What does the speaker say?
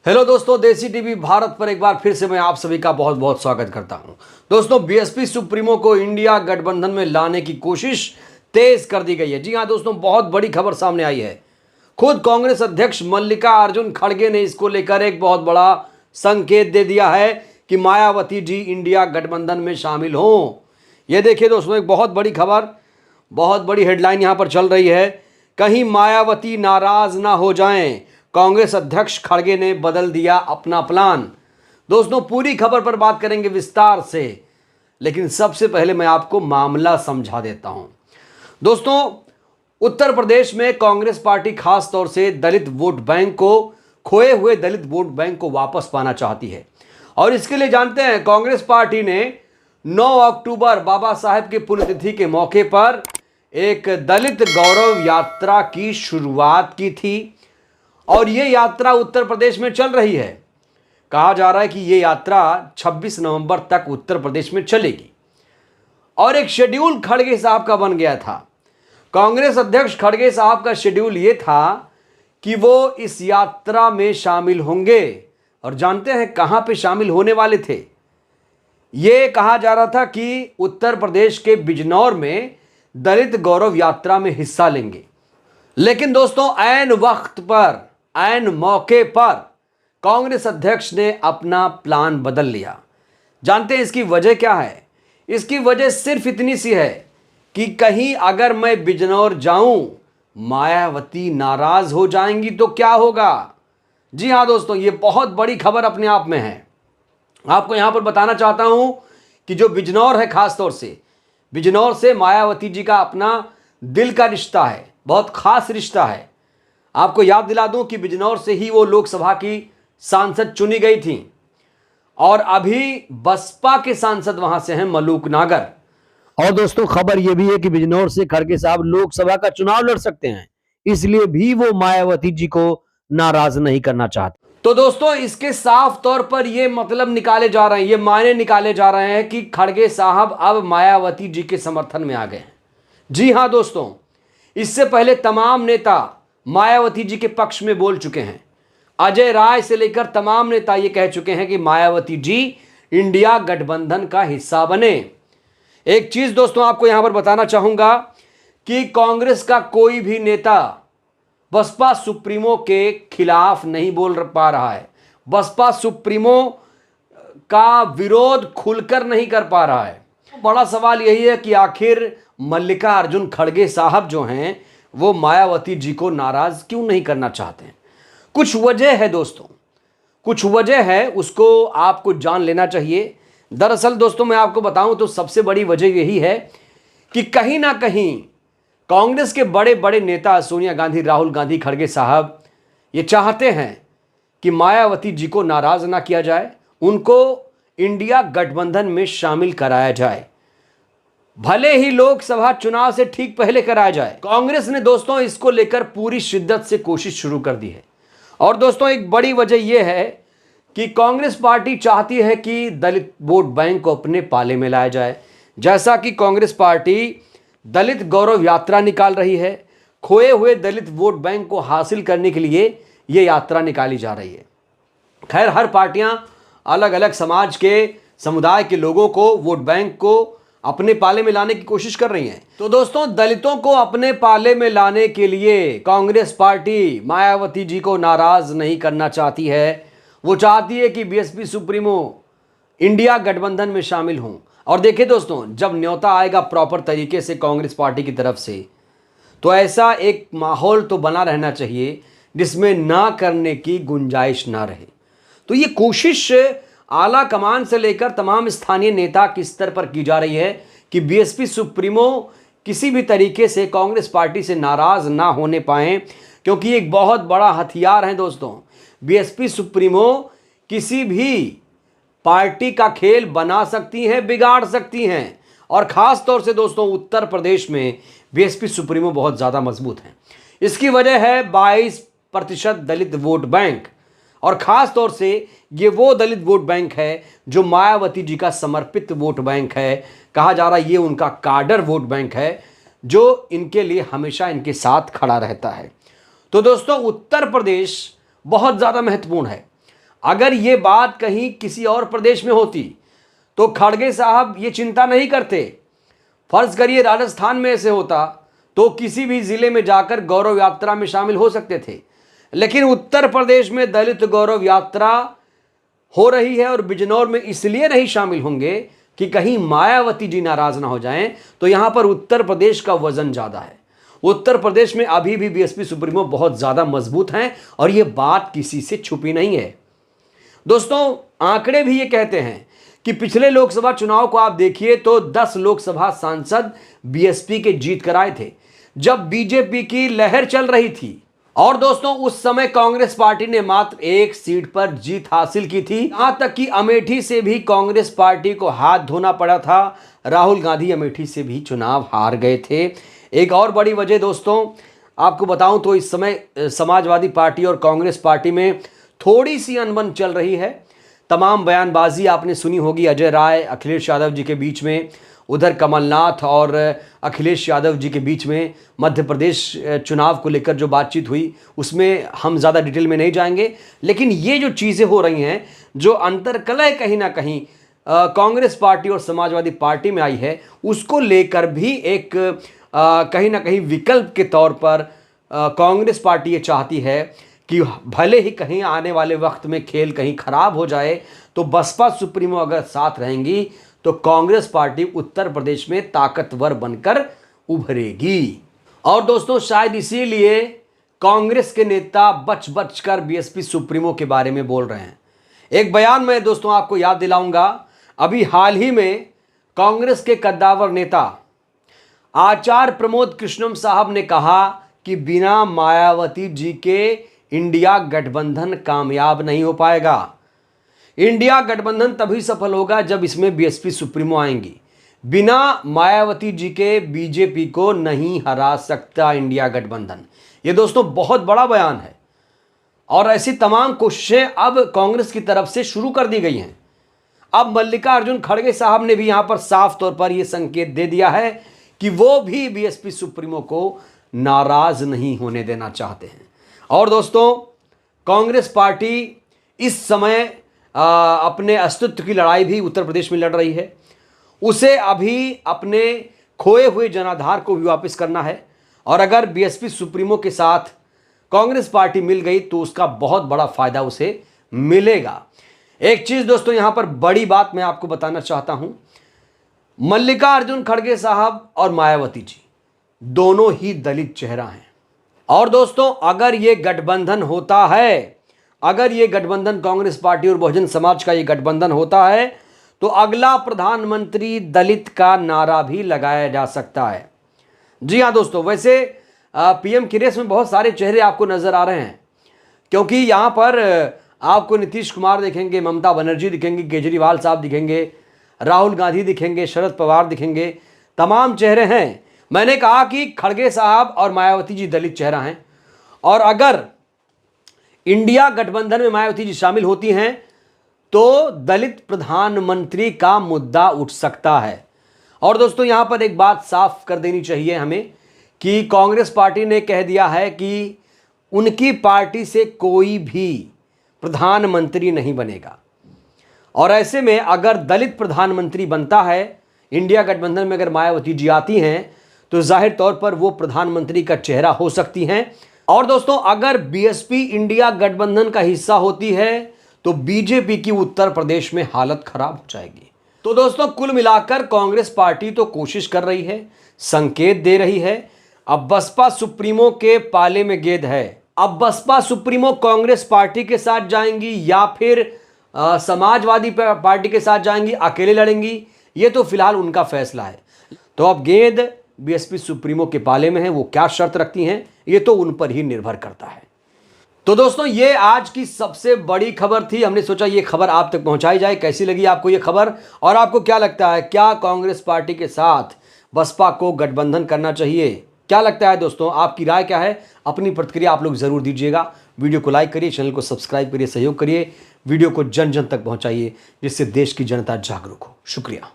Hello दोस्तों, देसी TV Bharat पर एक बार फिर से मैं आप सभी का बहुत बहुत स्वागत करता हूं। दोस्तों, बीएसपी सुप्रीमो को इंडिया गठबंधन में लाने की कोशिश तेज कर दी गई है। जी हां दोस्तों, बहुत बड़ी खबर सामने आई है। खुद कांग्रेस अध्यक्ष मल्लिकार्जुन खड़गे ने इसको लेकर एक बहुत बड़ा संकेत दे दिया है कि मायावती जी इंडिया गठबंधन में शामिल हों। ये देखिए दोस्तों, एक बहुत बड़ी खबर, बहुत बड़ी हेडलाइन यहां पर चल रही है। कहीं मायावती नाराज ना हो जाएं, कांग्रेस अध्यक्ष खड़गे ने बदल दिया अपना प्लान। दोस्तों, पूरी खबर पर बात करेंगे विस्तार से, लेकिन सबसे पहले मैं आपको मामला समझा देता हूं। दोस्तों, उत्तर प्रदेश में कांग्रेस पार्टी खास तौर से दलित वोट बैंक को, खोए हुए दलित वोट बैंक को वापस पाना चाहती है। और इसके लिए जानते हैं, कांग्रेस पार्टी ने 9 अक्टूबर बाबा साहेब की पुण्यतिथि के मौके पर एक दलित गौरव यात्रा की शुरुआत की थी। और ये यात्रा उत्तर प्रदेश में चल रही है। कहा जा रहा है कि ये यात्रा 26 नवंबर तक उत्तर प्रदेश में चलेगी। और एक शेड्यूल खड़गे साहब का बन गया था। कांग्रेस अध्यक्ष खड़गे साहब का शेड्यूल ये था कि वो इस यात्रा में शामिल होंगे। और जानते हैं कहां पे शामिल होने वाले थे? ये कहा जा रहा था कि उत्तर प्रदेश के बिजनौर में दलित गौरव यात्रा में हिस्सा लेंगे। लेकिन दोस्तों, ऐन वक्त पर, ऐन मौके पर कांग्रेस अध्यक्ष ने अपना प्लान बदल लिया। जानते हैं इसकी वजह क्या है? इसकी वजह सिर्फ इतनी सी है कि कहीं अगर मैं बिजनौर जाऊं, मायावती नाराज हो जाएंगी तो क्या होगा। जी हां दोस्तों, ये बहुत बड़ी खबर अपने आप में है। आपको यहां पर बताना चाहता हूं कि जो बिजनौर है, खास तौर से बिजनौर से मायावती जी का अपना दिल का रिश्ता है, बहुत खास रिश्ता है। आपको याद दिला दूं कि बिजनौर से ही वो लोकसभा की सांसद चुनी गई थी। और अभी बसपा के सांसद वहां से हैं, मलूक नागर। और दोस्तों, खबर यह भी है कि बिजनौर से खड़गे साहब लोकसभा का चुनाव लड़ सकते हैं, इसलिए भी वो मायावती जी को नाराज नहीं करना चाहते। तो दोस्तों, इसके साफ तौर पर यह मतलब निकाले जा रहे हैं, ये मायने निकाले जा रहे हैं कि खड़गे साहब अब मायावती जी के समर्थन में आ गए हैं। जी हां दोस्तों, इससे पहले तमाम नेता मायावती जी के पक्ष में बोल चुके हैं। अजय राय से लेकर तमाम नेता ये कह चुके हैं कि मायावती जी इंडिया गठबंधन का हिस्सा बने। एक चीज दोस्तों आपको यहां पर बताना चाहूंगा कि कांग्रेस का कोई भी नेता बसपा सुप्रीमो के खिलाफ नहीं बोल पा रहा है, बसपा सुप्रीमो का विरोध खुलकर नहीं कर पा रहा है। बड़ा सवाल यही है कि आखिर मल्लिकार्जुन खड़गे साहब जो हैं, वो मायावती जी को नाराज क्यों नहीं करना चाहते हैं? कुछ वजह है दोस्तों, कुछ वजह है, उसको आपको जान लेना चाहिए। दरअसल दोस्तों, मैं आपको बताऊं तो सबसे बड़ी वजह यही है कि कहीं ना कहीं कांग्रेस के बड़े बड़े नेता सोनिया गांधी, राहुल गांधी, खड़गे साहब ये चाहते हैं कि मायावती जी को नाराज ना किया जाए, उनको इंडिया गठबंधन में शामिल कराया जाए, भले ही लोकसभा चुनाव से ठीक पहले कराया जाए। कांग्रेस ने दोस्तों इसको लेकर पूरी शिद्दत से कोशिश शुरू कर दी है। और दोस्तों, एक बड़ी वजह यह है कि कांग्रेस पार्टी चाहती है कि दलित वोट बैंक को अपने पाले में लाया जाए। जैसा कि कांग्रेस पार्टी दलित गौरव यात्रा निकाल रही है, खोए हुए दलित वोट बैंक को हासिल करने के लिए यह यात्रा निकाली जा रही है। खैर, हर पार्टियां अलग अलग समाज के, समुदाय के लोगों को, वोट बैंक को अपने पाले में लाने की कोशिश कर रही हैं। तो दोस्तों, दलितों को अपने पाले में लाने के लिए कांग्रेस पार्टी मायावती जी को नाराज नहीं करना चाहती है। वो चाहती है कि बीएसपी सुप्रीमो इंडिया गठबंधन में शामिल हों। और देखिए दोस्तों, जब न्योता आएगा प्रॉपर तरीके से कांग्रेस पार्टी की तरफ से, तो ऐसा एक माहौल तो बना रहना चाहिए जिसमें ना करने की गुंजाइश ना रहे। तो ये कोशिश आला कमान से लेकर तमाम स्थानीय नेता के स्तर पर की जा रही है कि बीएसपी सुप्रीमो किसी भी तरीके से कांग्रेस पार्टी से नाराज ना होने पाए, क्योंकि एक बहुत बड़ा हथियार है दोस्तों। बीएसपी सुप्रीमो किसी भी पार्टी का खेल बना सकती हैं, बिगाड़ सकती हैं। और खास तौर से दोस्तों, उत्तर प्रदेश में बीएसपी सुप्रीमो बहुत ज़्यादा मजबूत है। इसकी वजह है 22% दलित वोट बैंक। और खास तौर से ये वो दलित वोट बैंक है जो मायावती जी का समर्पित वोट बैंक है। कहा जा रहा है ये उनका काडर वोट बैंक है जो इनके लिए हमेशा इनके साथ खड़ा रहता है। तो दोस्तों, उत्तर प्रदेश बहुत ज़्यादा महत्वपूर्ण है। अगर ये बात कहीं किसी और प्रदेश में होती तो खड़गे साहब ये चिंता नहीं करते। फर्ज करिए राजस्थान में ऐसे होता तो किसी भी जिले में जाकर गौरव यात्रा में शामिल हो सकते थे, लेकिन उत्तर प्रदेश में दलित गौरव यात्रा हो रही है और बिजनौर में इसलिए नहीं शामिल होंगे कि कहीं मायावती जी नाराज ना हो जाएं। तो यहां पर उत्तर प्रदेश का वजन ज्यादा है। उत्तर प्रदेश में अभी भी बीएसपी सुप्रीमो बहुत ज्यादा मजबूत हैं और यह बात किसी से छुपी नहीं है। दोस्तों, आंकड़े भी ये कहते हैं कि पिछले लोकसभा चुनाव को आप देखिए तो 10 लोकसभा सांसद बीएसपी के जीत कर आए थे जब बीजेपी की लहर चल रही थी। और दोस्तों, उस समय कांग्रेस पार्टी ने मात्र 1 सीट पर जीत हासिल की थी। यहां तक कि अमेठी से भी कांग्रेस पार्टी को हाथ धोना पड़ा था। राहुल गांधी अमेठी से भी चुनाव हार गए थे। एक और बड़ी वजह दोस्तों आपको बताऊं तो इस समय समाजवादी पार्टी और कांग्रेस पार्टी में थोड़ी सी अनबन चल रही है। तमाम बयानबाजी आपने सुनी होगी अजय राय अखिलेश यादव जी के बीच में, उधर कमलनाथ और अखिलेश यादव जी के बीच में मध्य प्रदेश चुनाव को लेकर जो बातचीत हुई उसमें हम ज़्यादा डिटेल में नहीं जाएंगे। लेकिन ये जो चीज़ें हो रही हैं, जो अंतर्कलह कहीं ना कहीं कांग्रेस पार्टी और समाजवादी पार्टी में आई है, उसको लेकर भी एक कहीं ना कहीं विकल्प के तौर पर कांग्रेस पार्टी ये चाहती है कि भले ही कहीं आने वाले वक्त में खेल कहीं खराब हो जाए तो बसपा सुप्रीमो अगर साथ रहेंगी तो कांग्रेस पार्टी उत्तर प्रदेश में ताकतवर बनकर उभरेगी। और दोस्तों, शायद इसीलिए कांग्रेस के नेता बच बच कर बीएसपी सुप्रीमो के बारे में बोल रहे हैं। एक बयान में दोस्तों आपको याद दिलाऊंगा, अभी हाल ही में कांग्रेस के कद्दावर नेता आचार्य प्रमोद कृष्णम साहब ने कहा कि बिना मायावती जी के इंडिया गठबंधन कामयाब नहीं हो पाएगा। इंडिया गठबंधन तभी सफल होगा जब इसमें बीएसपी सुप्रीमो आएंगी। बिना मायावती जी के बीजेपी को नहीं हरा सकता इंडिया गठबंधन। ये दोस्तों बहुत बड़ा बयान है और ऐसी तमाम कोशिशें अब कांग्रेस की तरफ से शुरू कर दी गई हैं। अब मल्लिकार्जुन खड़गे साहब ने भी यहां पर साफ तौर पर यह संकेत दे दिया है कि वो भी बीएसपी सुप्रीमो को नाराज नहीं होने देना चाहते हैं। और दोस्तों, कांग्रेस पार्टी इस समय अपने अस्तित्व की लड़ाई भी उत्तर प्रदेश में लड़ रही है। उसे अभी अपने खोए हुए जनाधार को भी वापस करना है और अगर बीएसपी सुप्रीमो के साथ कांग्रेस पार्टी मिल गई तो उसका बहुत बड़ा फायदा उसे मिलेगा। एक चीज दोस्तों यहां पर बड़ी बात मैं आपको बताना चाहता हूं, मल्लिकार्जुन खड़गे साहब और मायावती जी दोनों ही दलित चेहरा हैं। और दोस्तों, अगर ये गठबंधन होता है, अगर ये गठबंधन कांग्रेस पार्टी और बहुजन समाज का ये गठबंधन होता है तो अगला प्रधानमंत्री दलित का नारा भी लगाया जा सकता है। जी हां दोस्तों, वैसे पीएम की रेस में बहुत सारे चेहरे आपको नजर आ रहे हैं, क्योंकि यहां पर आपको नीतीश कुमार दिखेंगे, ममता बनर्जी दिखेंगे, केजरीवाल साहब दिखेंगे, राहुल गांधी दिखेंगे, शरद पवार दिखेंगे, तमाम चेहरे हैं। मैंने कहा कि खड़गे साहब और मायावती जी दलित चेहरा हैं और अगर इंडिया गठबंधन में मायावती जी शामिल होती हैं तो दलित प्रधानमंत्री का मुद्दा उठ सकता है। और दोस्तों, यहां पर एक बात साफ कर देनी चाहिए हमें कि कांग्रेस पार्टी ने कह दिया है कि उनकी पार्टी से कोई भी प्रधानमंत्री नहीं बनेगा और ऐसे में अगर दलित प्रधानमंत्री बनता है, इंडिया गठबंधन में अगर मायावती जी आती हैं तो जाहिर तौर पर वो प्रधानमंत्री का चेहरा हो सकती हैं। और दोस्तों, अगर बीएसपी इंडिया गठबंधन का हिस्सा होती है तो बीजेपी की उत्तर प्रदेश में हालत खराब हो जाएगी। तो दोस्तों, कुल मिलाकर कांग्रेस पार्टी तो कोशिश कर रही है, संकेत दे रही है। अब बसपा सुप्रीमो के पाले में गेंद है। अब बसपा सुप्रीमो कांग्रेस पार्टी के साथ जाएंगी या फिर समाजवादी पार्टी के साथ जाएंगी, अकेले लड़ेंगी, ये तो फिलहाल उनका फैसला है। तो अब गेंद बीएसपी सुप्रीमो के पाले में है, वो क्या शर्त रखती हैं ये तो उन पर ही निर्भर करता है। तो दोस्तों, ये आज की सबसे बड़ी खबर थी। हमने सोचा ये खबर आप तक पहुंचाई जाए। कैसी लगी आपको ये खबर और आपको क्या लगता है, क्या कांग्रेस पार्टी के साथ बसपा को गठबंधन करना चाहिए? क्या लगता है दोस्तों, आपकी राय क्या है? अपनी प्रतिक्रिया आप लोग जरूर दीजिएगा। वीडियो को लाइक करिए, चैनल को सब्सक्राइब करिए, सहयोग करिए, वीडियो को जन जन तक पहुंचाइए जिससे देश की जनता जागरूक हो। शुक्रिया।